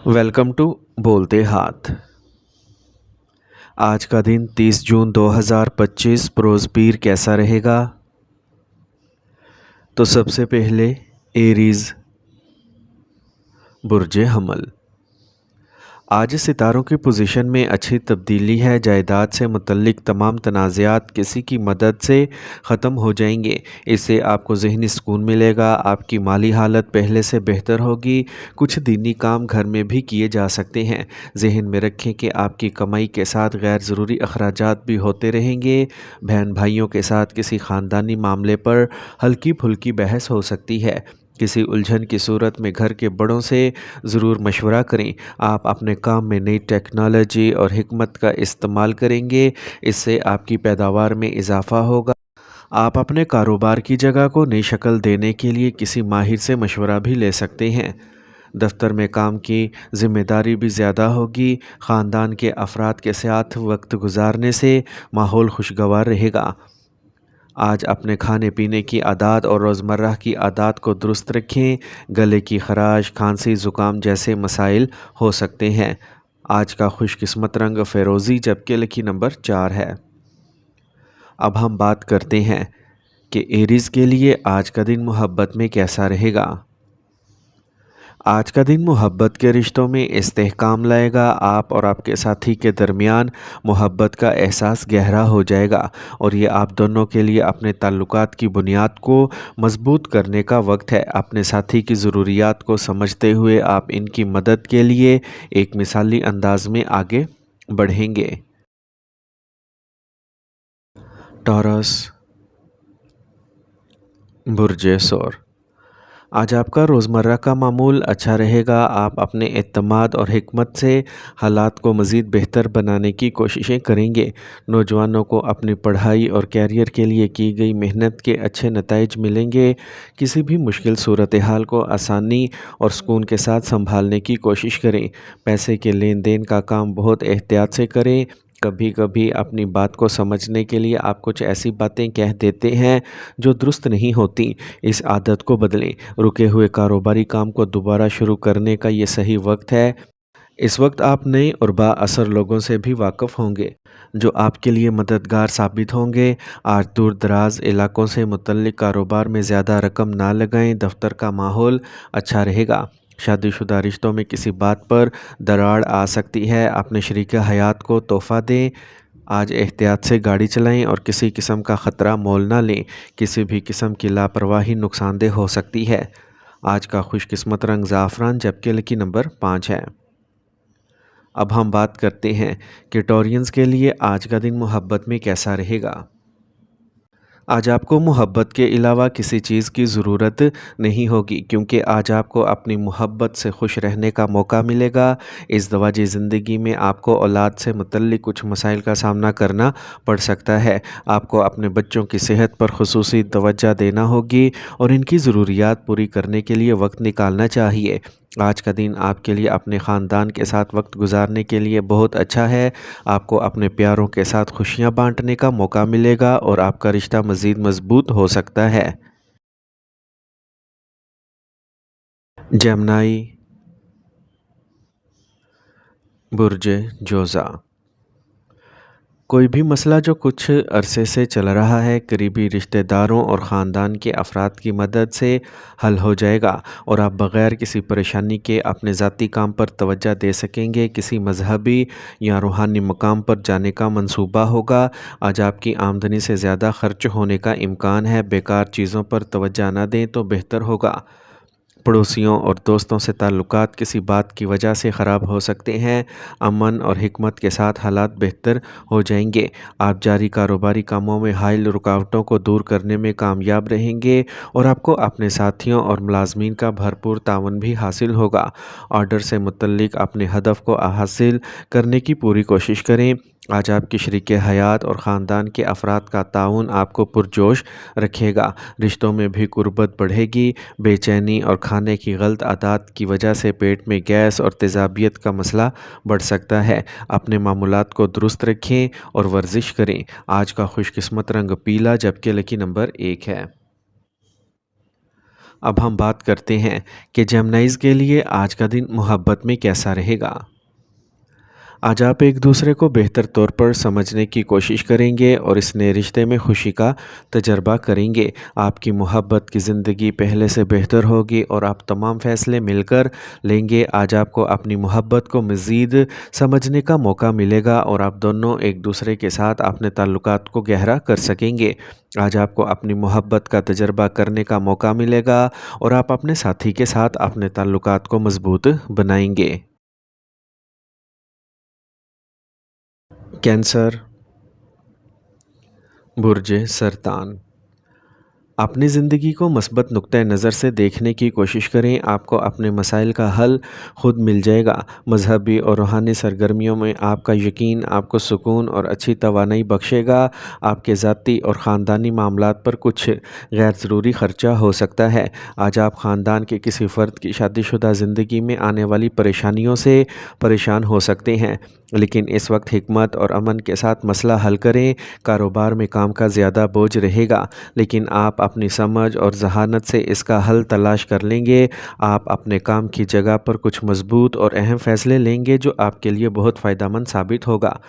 Welcome to बोलते हाथ। आज का दिन 30 जून 2025 बरोज़ पीर कैसा रहेगा? तो सबसे पहले एरीज़ बुर्ज हमल। आज सितारों की पोजीशन में अच्छी तब्दीली है। जायदाद से मुतल्लिक तमाम तनाज़ात किसी की मदद से ख़त्म हो जाएंगे। इससे आपको ज़हनी सुकून मिलेगा। आपकी माली हालत पहले से बेहतर होगी। कुछ दीनी काम घर में भी किए जा सकते हैं। जहन में रखें कि आपकी कमाई के साथ गैर ज़रूरी अखराजात भी होते रहेंगे। बहन भाइयों के साथ किसी ख़ानदानी मामले पर हल्की फुल्की बहस हो सकती है। किसी उलझन की सूरत में घर के बड़ों से ज़रूर मशवरा करें। आप अपने काम में नई टेक्नोलॉजी और हिकमत का इस्तेमाल करेंगे। इससे आपकी पैदावार में इजाफ़ा होगा। आप अपने कारोबार की जगह को नई शक्ल देने के लिए किसी माहिर से मशवरा भी ले सकते हैं। दफ्तर में काम की ज़िम्मेदारी भी ज़्यादा होगी। ख़ानदान के अफराद के साथ वक्त गुजारने से माहौल खुशगवार रहेगा। आज अपने खाने पीने की आदत और रोज़मर्रा की आदत को दुरुस्त रखें। गले की खराश, खांसी, ज़ुकाम जैसे मसाइल हो सकते हैं। आज का खुशकिस्मत रंग फ़िरोज़ी जबकि लकी नंबर 4 है। अब हम बात करते हैं कि एरीज़ के लिए आज का दिन मोहब्बत में कैसा रहेगा। आज का दिन मोहब्बत के रिश्तों में इस्तेहकाम लाएगा। आप और आपके साथी के दरमियान मोहब्बत का एहसास गहरा हो जाएगा और ये आप दोनों के लिए अपने ताल्लुकात की बुनियाद को मजबूत करने का वक्त है। अपने साथी की ज़रूरियात को समझते हुए आप इनकी मदद के लिए एक मिसाली अंदाज में आगे बढ़ेंगे। टॉरस बुर्ज सौर। आज आपका रोज़मर्रा का मामूल अच्छा रहेगा। आप अपने एतमाद और हिकमत से हालात को मज़ीद बेहतर बनाने की कोशिशें करेंगे। नौजवानों को अपनी पढ़ाई और कैरियर के लिए की गई मेहनत के अच्छे नताइज मिलेंगे। किसी भी मुश्किल सूरत हाल को आसानी और सुकून के साथ संभालने की कोशिश करें। पैसे के लेन देन का काम बहुत एहतियात से करें। कभी कभी अपनी बात को समझने के लिए आप कुछ ऐसी बातें कह देते हैं जो दुरुस्त नहीं होती। इस आदत को बदलें। रुके हुए कारोबारी काम को दोबारा शुरू करने का ये सही वक्त है। इस वक्त आप नए और बाअसर लोगों से भी वाकिफ़ होंगे जो आपके लिए मददगार साबित होंगे। आज दूर दराज इलाकों से मुतल्लिक कारोबार में ज़्यादा रकम ना लगाएं। दफ्तर का माहौल अच्छा रहेगा। शादीशुदा रिश्तों में किसी बात पर दरार आ सकती है। अपने शरीक हयात को तोहफ़ा दें। आज एहतियात से गाड़ी चलाएं और किसी किस्म का ख़तरा मोल ना लें। किसी भी किस्म की लापरवाही नुकसानदेह हो सकती है। आज का खुशकिस्मत रंग ज़ाफ़रान जबकि लकी नंबर 5 है। अब हम बात करते हैं कि टॉरियंस के लिए आज का दिन मोहब्बत में कैसा रहेगा। आज आपको मोहब्बत के अलावा किसी चीज़ की ज़रूरत नहीं होगी क्योंकि आज आपको अपनी मोहब्बत से खुश रहने का मौका मिलेगा। इस दवाजी ज़िंदगी में आपको औलाद से मुतल्लिक कुछ मसाइल का सामना करना पड़ सकता है। आपको अपने बच्चों की सेहत पर खुसूसी तवज्जो देना होगी और इनकी ज़रूरियात पूरी करने के लिए वक्त निकालना चाहिए। आज का दिन आपके लिए अपने ख़ानदान के साथ वक्त गुजारने के लिए बहुत अच्छा है। आपको अपने प्यारों के साथ खुशियां बांटने का मौका मिलेगा और आपका रिश्ता मज़ीद मजबूत हो सकता है। जेमिनी बुर्ज जोज़ा। कोई भी मसला जो कुछ अरसे से चल रहा है करीबी रिश्तेदारों और ख़ानदान के अफराद की मदद से हल हो जाएगा और आप बग़ैर किसी परेशानी के अपने ज़ाती काम पर तवज्जो दे सकेंगे। किसी मजहबी या रूहानी मकाम पर जाने का मंसूबा होगा। आज आपकी आमदनी से ज़्यादा खर्च होने का इम्कान है। बेकार चीज़ों पर तवज्जो ना दें तो बेहतर होगा। पड़ोसियों और दोस्तों से ताल्लुकात किसी बात की वजह से ख़राब हो सकते हैं। अमन और हिकमत के साथ हालात बेहतर हो जाएंगे। आप जारी कारोबारी कामों में हाइल रुकावटों को दूर करने में कामयाब रहेंगे और आपको अपने साथियों और मुलाजमीन का भरपूर तावन भी हासिल होगा। ऑर्डर से मुतल्लिक अपने हदफ को हासिल करने की पूरी कोशिश करें। आज आपकी शरीक हयात और ख़ानदान के अफराद का ताउन आपको पुरजोश रखेगा। रिश्तों में भी कुर्बत बढ़ेगी। बेचैनी और खाने की गलत आदत की वजह से पेट में गैस और तेज़ाबियत का मसला बढ़ सकता है। अपने मामूलात को दुरुस्त रखें और वर्जिश करें। आज का खुशकिस्मत रंग पीला जबकि लकी नंबर 1 है। अब हम बात करते हैं कि जेमिनीज़ के लिए आज का दिन मोहब्बत में कैसा रहेगा। आज आप एक दूसरे को बेहतर तौर पर समझने की कोशिश करेंगे और इस नए रिश्ते में खुशी का तजर्बा करेंगे। आपकी मोहब्बत की ज़िंदगी पहले से बेहतर होगी और आप तमाम फ़ैसले मिलकर लेंगे। आज आपको अपनी मोहब्बत को मज़ीद समझने का मौका मिलेगा और आप दोनों एक दूसरे के साथ अपने ताल्लुकात को गहरा कर सकेंगे। आज आपको अपनी मोहब्बत का तजर्बा करने का मौका मिलेगा और आप अपने साथी के साथ अपने ताल्लुकात को मज़बूत बनाएंगे। कैंसर, बुर्ज सरतान। अपनी ज़िंदगी को मस्बत नुक्ते नज़र से देखने की कोशिश करें। आपको अपने मसाइल का हल खुद मिल जाएगा। मजहबी और रूहानी सरगर्मियों में आपका यकीन आपको सुकून और अच्छी तवानाई बख्शेगा। आपके ज़ाती और ख़ानदानी मामलात पर कुछ गैर ज़रूरी ख़र्चा हो सकता है। आज आप ख़ानदान के किसी फ़र्द की शादीशुदा ज़िंदगी में आने वाली परेशानियों से परेशान हो सकते हैं, लेकिन इस वक्त हिकमत और अमन के साथ मसला हल करें। कारोबार में काम का ज़्यादा बोझ रहेगा, लेकिन आप अपनी समझ और ज़हानत से इसका हल तलाश कर लेंगे। आप अपने काम की जगह पर कुछ मजबूत और अहम फ़ैसले लेंगे जो आपके लिए बहुत फ़ायदेमंद साबित होगा।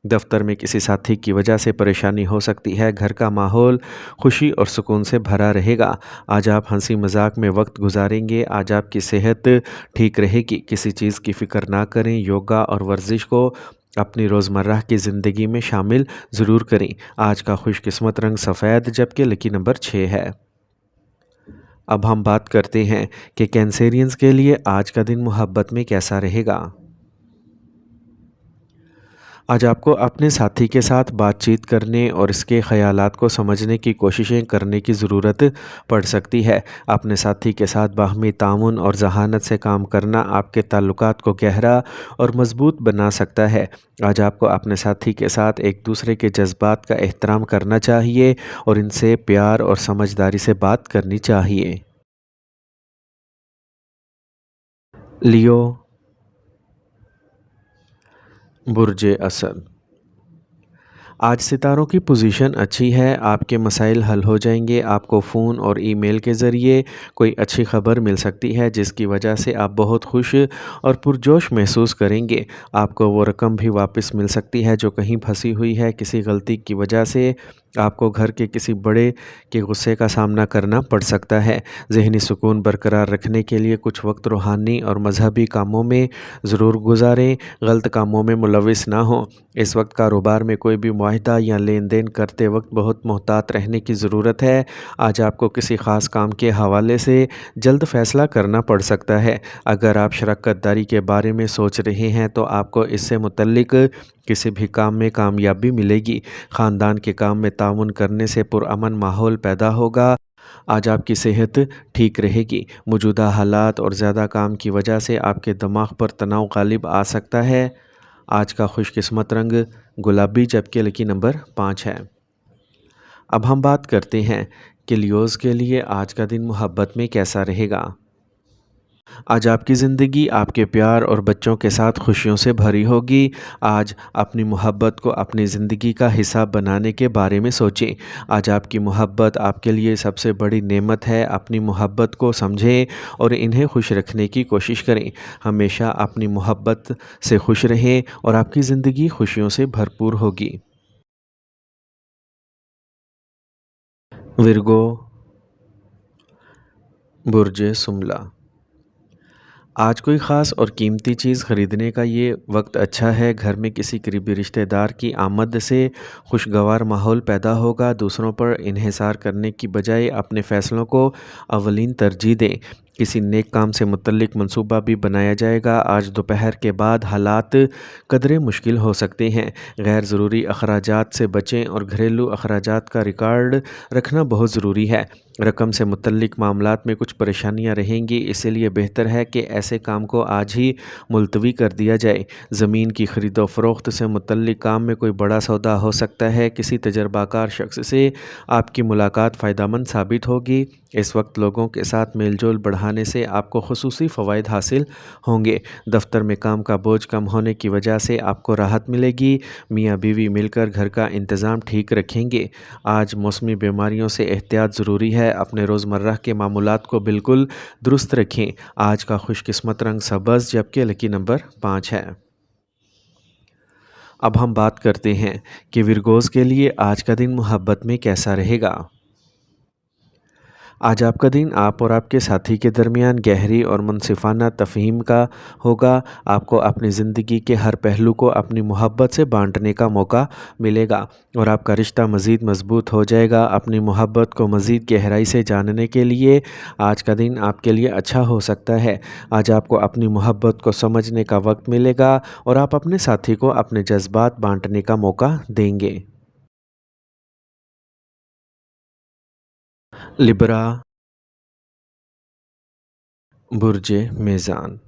दफ्तर में किसी साथी की वजह से परेशानी हो सकती है। घर का माहौल खुशी और सुकून से भरा रहेगा। आज आप हंसी मजाक में वक्त गुजारेंगे। आज आपकी सेहत ठीक रहेगी। किसी चीज़ की फ़िक्र ना करें। योगा और वर्जिश को अपनी रोज़मर्रा की ज़िंदगी में शामिल ज़रूर करें। आज का खुशकिस्मत रंग सफ़ेद जबकि लकी नंबर 6 है। अब हम बात करते हैं कि कैंसेरियंस के लिए आज का दिन मोहब्बत में कैसा रहेगा। आज आपको अपने साथी के साथ बातचीत करने और इसके ख़यालात को समझने की कोशिशें करने की ज़रूरत पड़ सकती है। अपने साथी के साथ बाहमी ताउन और ज़हानत से काम करना आपके ताल्लुकात को गहरा और मज़बूत बना सकता है। आज आपको अपने साथी के साथ एक दूसरे के जज्बात का एहतराम करना चाहिए और इनसे प्यार और समझदारी से बात करनी चाहिए। लियो, बुर्ज असद। आज सितारों की पोजीशन अच्छी है। आपके मसाइल हल हो जाएंगे। आपको फ़ोन और ईमेल के ज़रिए कोई अच्छी ख़बर मिल सकती है जिसकी वजह से आप बहुत खुश और पुरजोश महसूस करेंगे। आपको वो रकम भी वापस मिल सकती है जो कहीं फंसी हुई है। किसी गलती की वजह से आपको घर के किसी बड़े के गुस्से का सामना करना पड़ सकता है। ज़हनी सुकून बरकरार रखने के लिए कुछ वक्त रूहानी और मजहबी कामों में ज़रूर गुजारें। गलत कामों में मुलविस ना हों। इस वक्त कारोबार में कोई भी मुआहदा या लेन देन करते वक्त बहुत मोहतात रहने की ज़रूरत है। आज आपको किसी ख़ास काम के हवाले से जल्द फ़ैसला करना पड़ सकता है। अगर आप शराकत दारी के बारे में सोच रहे हैं तो आपको इससे मुतल्लिक किसी भी काम में कामयाबी मिलेगी। ख़ानदान के काम में ताउन करने से पुरअमन माहौल पैदा होगा। आज आपकी सेहत ठीक रहेगी। मौजूदा हालात और ज़्यादा काम की वजह से आपके दिमाग पर तनाव गालिब आ सकता है। आज का खुशकिस्मत रंग गुलाबी जबकि लकी नंबर 5 है। अब हम बात करते हैं कि लियोज़ के लिए आज का दिन मोहब्बत में कैसा रहेगा। आज आपकी ज़िंदगी आपके प्यार और बच्चों के साथ खुशियों से भरी होगी। आज अपनी मोहब्बत को अपनी ज़िंदगी का हिस्सा बनाने के बारे में सोचें। आज आपकी मोहब्बत आपके लिए सबसे बड़ी नेमत है। अपनी मोहब्बत को समझें और इन्हें खुश रखने की कोशिश करें। हमेशा अपनी मोहब्बत से खुश रहें और आपकी ज़िंदगी खुशियों से भरपूर होगी। विर्गो, बुर्ज सुमला। आज कोई ख़ास और कीमती चीज़ ख़रीदने का ये वक्त अच्छा है। घर में किसी करीबी रिश्तेदार की आमद से खुशगवार माहौल पैदा होगा। दूसरों पर इन्हिसार करने की बजाय अपने फ़ैसलों को अवलीन तरजीह दें। किसी नेक काम से मुतल्लिक मंसूबा भी बनाया जाएगा। आज दोपहर के बाद हालात कदरे मुश्किल हो सकते हैं। गैर ज़रूरी अखराजात से बचें और घरेलू अखराजात का रिकॉर्ड रखना बहुत ज़रूरी है। रकम से मुतल्लिक मामलात में कुछ परेशानियां रहेंगी, इसीलिए बेहतर है कि ऐसे काम को आज ही मुलतवी कर दिया जाए। ज़मीन की ख़रीदो फ़रोख्त से मुतल्लिक काम में कोई बड़ा सौदा हो सकता है। किसी तजर्बाकार शख्स से आपकी मुलाकात फ़ायदेमंद साबित होगी। इस वक्त लोगों के साथ मेल जोल बढ़ाने बढ़ाने से आपको खुसूसी फ़वाइद हासिल होंगे। दफ्तर में काम का बोझ कम होने की वजह से आपको राहत मिलेगी। मियाँ बीवी मिलकर घर का इंतज़ाम ठीक रखेंगे। आज मौसमी बीमारियों से एहतियात ज़रूरी है। अपने रोज़मर्रा के मामूलात को बिल्कुल दुरुस्त रखें। आज का खुशकिस्मत रंग सब्ज़ जबकि लकी नंबर 5 है। अब हम बात करते हैं कि विरगोज़ के लिए आज का दिन मोहब्बत में कैसा रहेगा। आज आपका दिन आप और आपके साथी के दरमियान गहरी और मुनसिफ़ाना तफ़हीम का होगा। आपको अपनी ज़िंदगी के हर पहलू को अपनी मोहब्बत से बांटने का मौका मिलेगा और आपका रिश्ता मज़ीद मज़बूत हो जाएगा। अपनी मोहब्बत को मज़ीद गहराई से जानने के लिए आज का दिन आपके लिए अच्छा हो सकता है। आज आपको अपनी मोहब्बत को समझने का वक्त मिलेगा और आप अपने साथी को अपने जज्बात बांटने का मौका देंगे। लिब्रा, बुर्जे मीज़ान।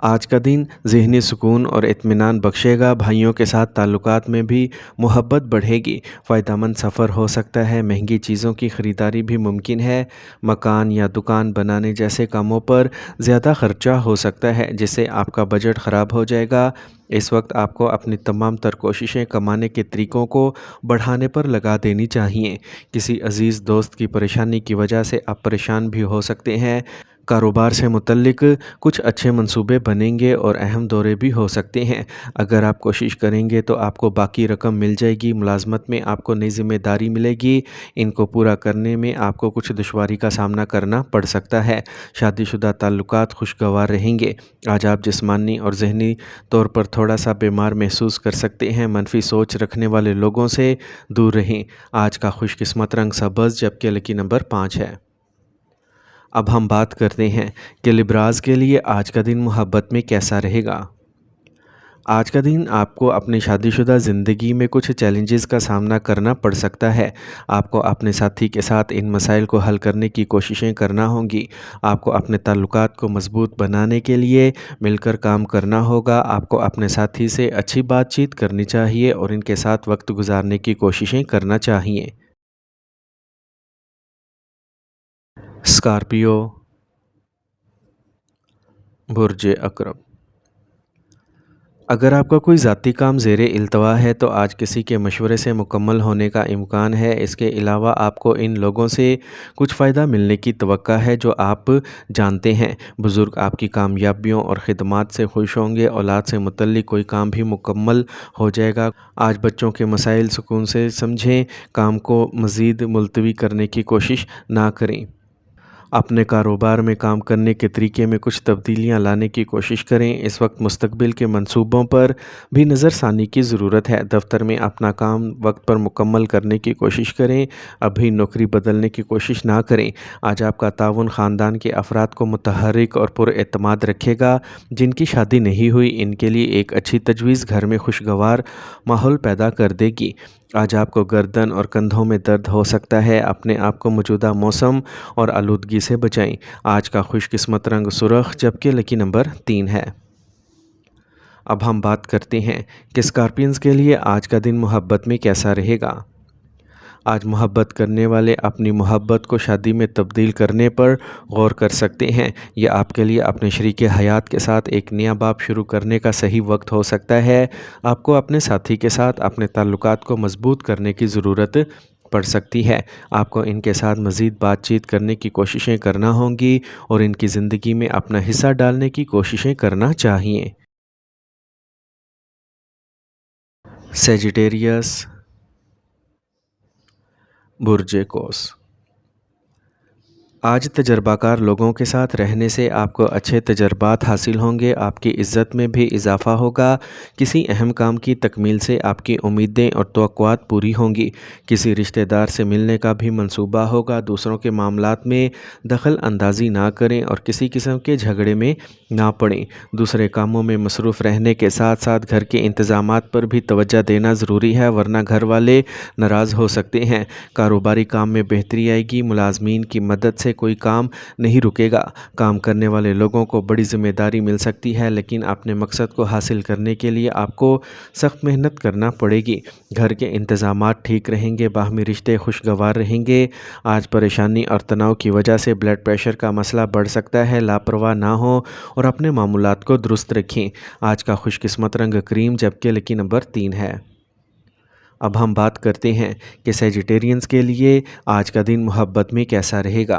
आज का दिन ज़हनी सुकून और इत्मीनान बख्शेगा। भाइयों के साथ ताल्लुकात में भी मोहब्बत बढ़ेगी। फ़ायदेमंद सफ़र हो सकता है। महंगी चीज़ों की ख़रीदारी भी मुमकिन है। मकान या दुकान बनाने जैसे कामों पर ज़्यादा ख़र्चा हो सकता है जिससे आपका बजट ख़राब हो जाएगा। इस वक्त आपको अपनी तमाम तर कोशिशें कमाने के तरीक़ों को बढ़ाने पर लगा देनी चाहिए। किसी अज़ीज़ दोस्त की परेशानी की वजह से आप परेशान भी हो सकते हैं। कारोबार से मुतल्लिक कुछ अच्छे मंसूबे बनेंगे और अहम दौरे भी हो सकते हैं। अगर आप कोशिश करेंगे तो आपको बाकी रकम मिल जाएगी। मुलाजमत में आपको नई ज़िम्मेदारी मिलेगी। इनको पूरा करने में आपको कुछ दुश्वारी का सामना करना पड़ सकता है। शादीशुदा ताल्लुकात खुशगवार रहेंगे। आज आप जिस्मानी और ज़हनी तौर पर थोड़ा सा बीमार महसूस कर सकते हैं। मनफी सोच रखने वाले लोगों से दूर रहें। आज का खुशकिस्मत रंग सब्ज़ जबकि लकी नंबर 5 है। अब हम बात करते हैं कि लिब्राज़ के लिए आज का दिन मोहब्बत में कैसा रहेगा। आज का दिन आपको अपनी शादीशुदा ज़िंदगी में कुछ चैलेंजेस का सामना करना पड़ सकता है। आपको अपने साथी के साथ इन मसाइल को हल करने की कोशिशें करना होंगी। आपको अपने ताल्लुकात को मज़बूत बनाने के लिए मिलकर काम करना होगा। आपको अपने साथी से अच्छी बातचीत करनी चाहिए और इनके साथ वक्त गुजारने की कोशिशें करना चाहिए। स्कॉर्पियो, बुर्जे अकरब। अगर आपका कोई ज़ाती काम ज़ेरे इल्तवा है तो आज किसी के मशवरे से मुकम्मल होने का इम्कान है। इसके अलावा आपको इन लोगों से कुछ फ़ायदा मिलने की तवक्का है जो आप जानते हैं। बुज़ुर्ग आपकी कामयाबियों और ख़िदमात से खुश होंगे। औलाद से मुतल्लिक़ कोई काम भी मुकम्मल हो जाएगा। आज बच्चों के मसाइल सुकून से समझें। काम को मज़ीद मुलतवी करने की कोशिश ना करें। अपने कारोबार में काम करने के तरीके में कुछ तब्दीलियां लाने की कोशिश करें। इस वक्त मुस्तकबिल के मंसूबों पर भी नज़रसानी की ज़रूरत है। दफ्तर में अपना काम वक्त पर मुकम्मल करने की कोशिश करें। अभी नौकरी बदलने की कोशिश ना करें। आज आपका ताउन ख़ानदान के अफराद को मुतहर्रिक और पुरएतमाद रखेगा। जिनकी शादी नहीं हुई इनके लिए एक अच्छी तजवीज़ घर में खुशगवार माहौल पैदा कर देगी। आज आपको गर्दन और कंधों में दर्द हो सकता है। अपने आप को मौजूदा मौसम और आलूदगी से बचाएं। आज का खुशकिस्मत रंग सुर्ख जबकि लकी नंबर 3 है। अब हम बात करते हैं कि स्कॉर्पियंस के लिए आज का दिन मोहब्बत में कैसा रहेगा। आज मोहब्बत करने वाले अपनी मोहब्बत को शादी में तब्दील करने पर गौर कर सकते हैं। यह आपके लिए अपने शरीके हयात के साथ एक नया बाब शुरू करने का सही वक्त हो सकता है। आपको अपने साथी के साथ अपने ताल्लुकात को मज़बूत करने की ज़रूरत पड़ सकती है। आपको इनके साथ मज़ीद बातचीत करने की कोशिशें करना होंगी और इनकी ज़िंदगी में अपना हिस्सा डालने की कोशिशें करना चाहिए। सेजिटेरियस, बुर्जे कोस। आज तजर्बाकार लोगों के साथ रहने से आपको अच्छे तजर्बात हासिल होंगे। आपकी इज़्ज़त में भी इजाफ़ा होगा। किसी अहम काम की तकमील से आपकी उम्मीदें और तवक्कुआत पूरी होंगी। किसी रिश्तेदार से मिलने का भी मंसूबा होगा। दूसरों के मामलात में दखल अंदाज़ी ना करें और किसी किस्म के झगड़े में ना पड़ें। दूसरे कामों में मसरूफ़ रहने के साथ साथ घर के इंतज़ामात पर भी तवज्जो देना ज़रूरी है वरना घर वाले नाराज़ हो सकते हैं। कारोबारी काम में बेहतरी आएगी। मुलाजमीन की मदद से से कोई काम नहीं रुकेगा। काम करने वाले लोगों को बड़ी जिम्मेदारी मिल सकती है, लेकिन अपने मकसद को हासिल करने के लिए आपको सख्त मेहनत करना पड़ेगी। घर के इंतज़ामात ठीक रहेंगे, बाहमी रिश्ते खुशगवार रहेंगे। आज परेशानी और तनाव की वजह से ब्लड प्रेशर का मसला बढ़ सकता है। लापरवाह ना हो और अपने मामूलात को दुरुस्त रखें। आज का खुशकिस्मत रंग क्रीम, जबकि लकी नंबर 3 है। अब हम बात करते हैं कि सेजिटेरियंस के लिए आज का दिन मोहब्बत में कैसा रहेगा।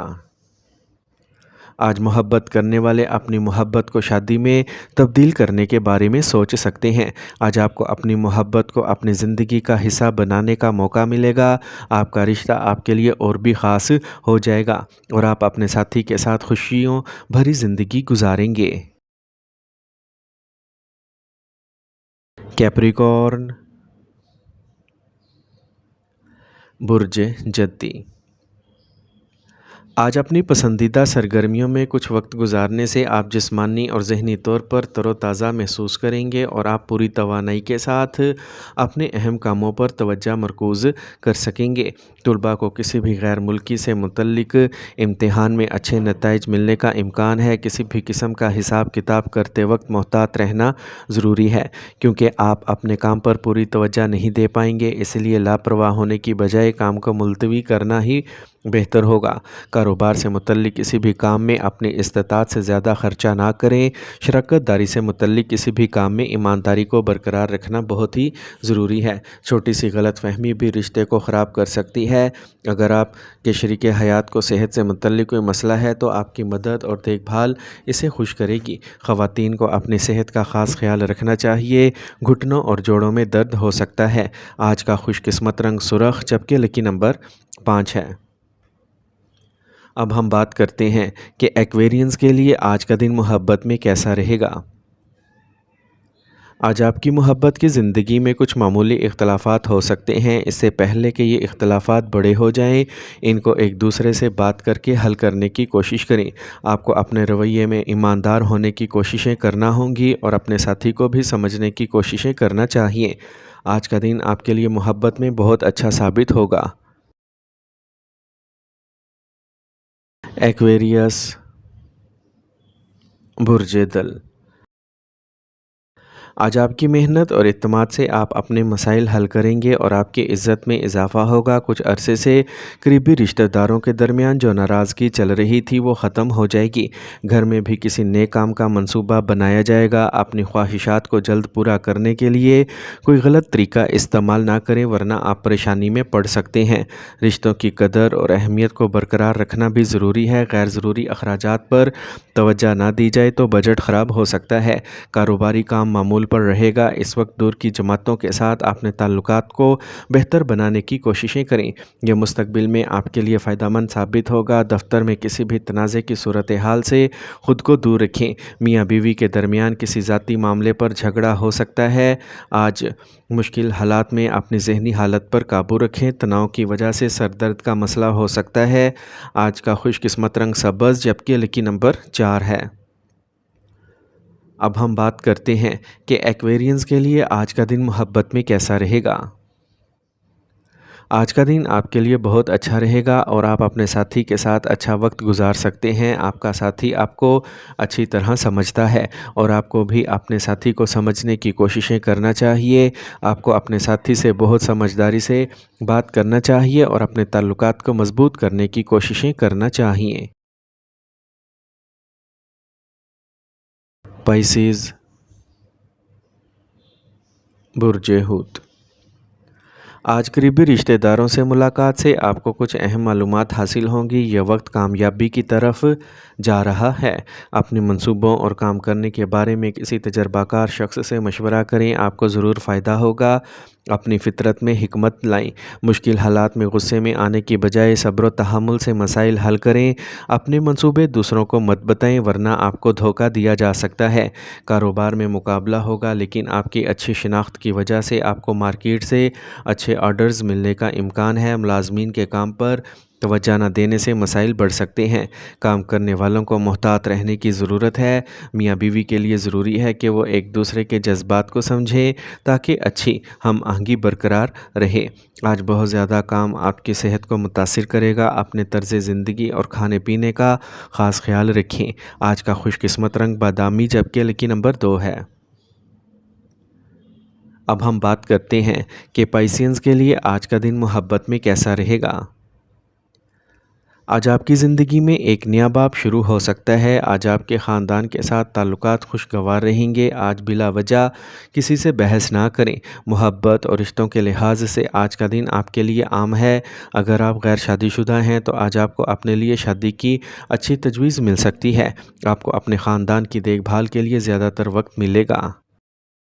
आज मोहब्बत करने वाले अपनी मोहब्बत को शादी में तब्दील करने के बारे में सोच सकते हैं। आज आपको अपनी मोहब्बत को अपनी ज़िंदगी का हिस्सा बनाने का मौका मिलेगा। आपका रिश्ता आपके लिए और भी ख़ास हो जाएगा और आप अपने साथी के साथ खुशियों भरी ज़िंदगी गुजारेंगे। कैप्रिकॉर्न, बुर्ज जद्दी। आज अपनी पसंदीदा सरगर्मियों में कुछ वक्त गुजारने से आप जिस्मानी और ज़हनी तौर पर तरोताज़ा महसूस करेंगे और आप पूरी तवानाई के साथ अपने अहम कामों पर तवज्जो मरकूज़ कर सकेंगे। तलबा को किसी भी गैर मुल्की से मुतल्लिक इम्तिहान में अच्छे नताइज मिलने का इम्कान है। किसी भी किस्म का हिसाब किताब करते वक्त मोहतात रहना ज़रूरी है, क्योंकि आप अपने काम पर पूरी तवज्जो नहीं दे पाएंगे। इसलिए लापरवाह होने की बजाय काम को मुलतवी करना ही बेहतर होगा। कारोबार से मुतल्लिक किसी भी काम में अपनी इस्तात से ज़्यादा खर्चा ना करें। शराकत दारी से मुतल्लिक किसी भी काम में ईमानदारी को बरकरार रखना बहुत ही ज़रूरी है। छोटी सी गलत फहमी भी रिश्ते को ख़राब कर सकती है। अगर आप के शरीके हयात को सेहत से मुतल्लिक कोई मसला है तो आपकी मदद और देखभाल इसे खुश करेगी। ख़वातीन को अपनी सेहत का ख़ास ख्याल रखना चाहिए। घुटनों और जोड़ों में दर्द हो सकता है। आज का खुशकिस्मत रंग सुरख, जबकि लकी नंबर 5 है। अब हम बात करते हैं कि एक्वेरियंस के लिए आज का दिन मोहब्बत में कैसा रहेगा। आज आपकी मोहब्बत की ज़िंदगी में कुछ मामूली इख्तलाफात हो सकते हैं। इससे पहले कि ये इख्तलाफात बड़े हो जाएं, इनको एक दूसरे से बात करके हल करने की कोशिश करें। आपको अपने रवैये में ईमानदार होने की कोशिशें करना होंगी और अपने साथी को भी समझने की कोशिशें करना चाहिए। आज का दिन आपके लिए मोहब्बत में बहुत अच्छा साबित होगा। एक्वेरियस, बुर्ज दल। आज आपकी मेहनत और इत्तेमाद से आप अपने मसाइल हल करेंगे और आपकी इज़्ज़त में इजाफ़ा होगा। कुछ अरसे से करीबी रिश्तेदारों के दरमियान जो नाराज़गी चल रही थी वो ख़त्म हो जाएगी। घर में भी किसी नए काम का मंसूबा बनाया जाएगा। अपनी ख्वाहिशात को जल्द पूरा करने के लिए कोई गलत तरीका इस्तेमाल ना करें, वरना आप परेशानी में पड़ सकते हैं। रिश्तों की कदर और अहमियत को बरकरार रखना भी ज़रूरी है। गैर ज़रूरी अखराजात पर तवज्जो ना दी जाए तो बजट ख़राब हो सकता है। कारोबारी काम मामूल पर रहेगा। इस वक्त दूर की जमातों के साथ अपने ताल्लुकात को बेहतर बनाने की कोशिशें करें। यह मुस्तकबिल में आपके लिए फ़ायदेमंद साबित होगा। दफ्तर में किसी भी तनाज़े की सूरत हाल से ख़ुद को दूर रखें। मियाँ बीवी के दरमियान किसी ज़ाती मामले पर झगड़ा हो सकता है। आज मुश्किल हालात में अपनी ज़हनी हालत पर काबू रखें। तनाव की वजह से सर दर्द का मसला हो सकता है। आज का खुशकिस्मत रंग सब्ज़, जबकि लकी नंबर 4 है। अब हम बात करते हैं कि एक्वेरियंस के लिए आज का दिन मोहब्बत में कैसा रहेगा। आज का दिन आपके लिए बहुत अच्छा रहेगा और आप अपने साथी के साथ अच्छा वक्त गुजार सकते हैं। आपका साथी आपको अच्छी तरह समझता है और आपको भी अपने साथी को समझने की कोशिशें करना चाहिए। आपको अपने साथी से बहुत समझदारी से बात करना चाहिए और अपने ताल्लुकात को मजबूत करने की कोशिशें करना चाहिए। पाइसेस, बुर्ज हूत। आज करीबी रिश्तेदारों से मुलाकात से आपको कुछ अहम मालूमात हासिल होंगी। यह वक्त कामयाबी की तरफ जा रहा है। अपने मंसूबों और काम करने के बारे में किसी तजर्बाकार शख्स से मशवरा करें, आपको ज़रूर फ़ायदा होगा। अपनी फ़ितरत में हिकमत लाएं। मुश्किल हालात में गुस्से में आने की बजाय सब्र व तहम्मुल से मसाइल हल करें। अपने मंसूबे दूसरों को मत बताएं, वरना आपको धोखा दिया जा सकता है। कारोबार में मुकाबला होगा, लेकिन आपकी अच्छी शिनाख्त की वजह से आपको मार्केट से अच्छे ऑर्डर्स मिलने का इम्कान है। मुलाजमीन के काम पर توجہ نہ دینے سے مسائل بڑھ سکتے ہیں۔ کام کرنے والوں کو محتاط رہنے کی ضرورت ہے۔ میاں بیوی کے لیے ضروری ہے کہ وہ ایک دوسرے کے جذبات کو سمجھیں تاکہ اچھی ہم آہنگی برقرار رہے۔ آج بہت زیادہ کام آپ کی صحت کو متاثر کرے گا۔ اپنے طرز زندگی اور کھانے پینے کا خاص خیال رکھیں۔ آج کا خوش قسمت رنگ بادامی جبکہ لکی نمبر 2 ہے۔ اب ہم بات کرتے ہیں کہ پائسینز کے لیے آج کا دن محبت میں کیسا رہے گا۔ آج آپ کی زندگی میں ایک نیا باب شروع ہو سکتا ہے۔ آج آپ کے خاندان کے ساتھ تعلقات خوشگوار رہیں گے۔ آج بلا وجہ کسی سے بحث نہ کریں۔ محبت اور رشتوں کے لحاظ سے آج کا دن آپ کے لیے عام ہے۔ اگر آپ غیر شادی شدہ ہیں تو آج آپ کو اپنے لیے شادی کی اچھی تجویز مل سکتی ہے۔ آپ کو اپنے خاندان کی دیکھ بھال کے لیے زیادہ تر وقت ملے گا۔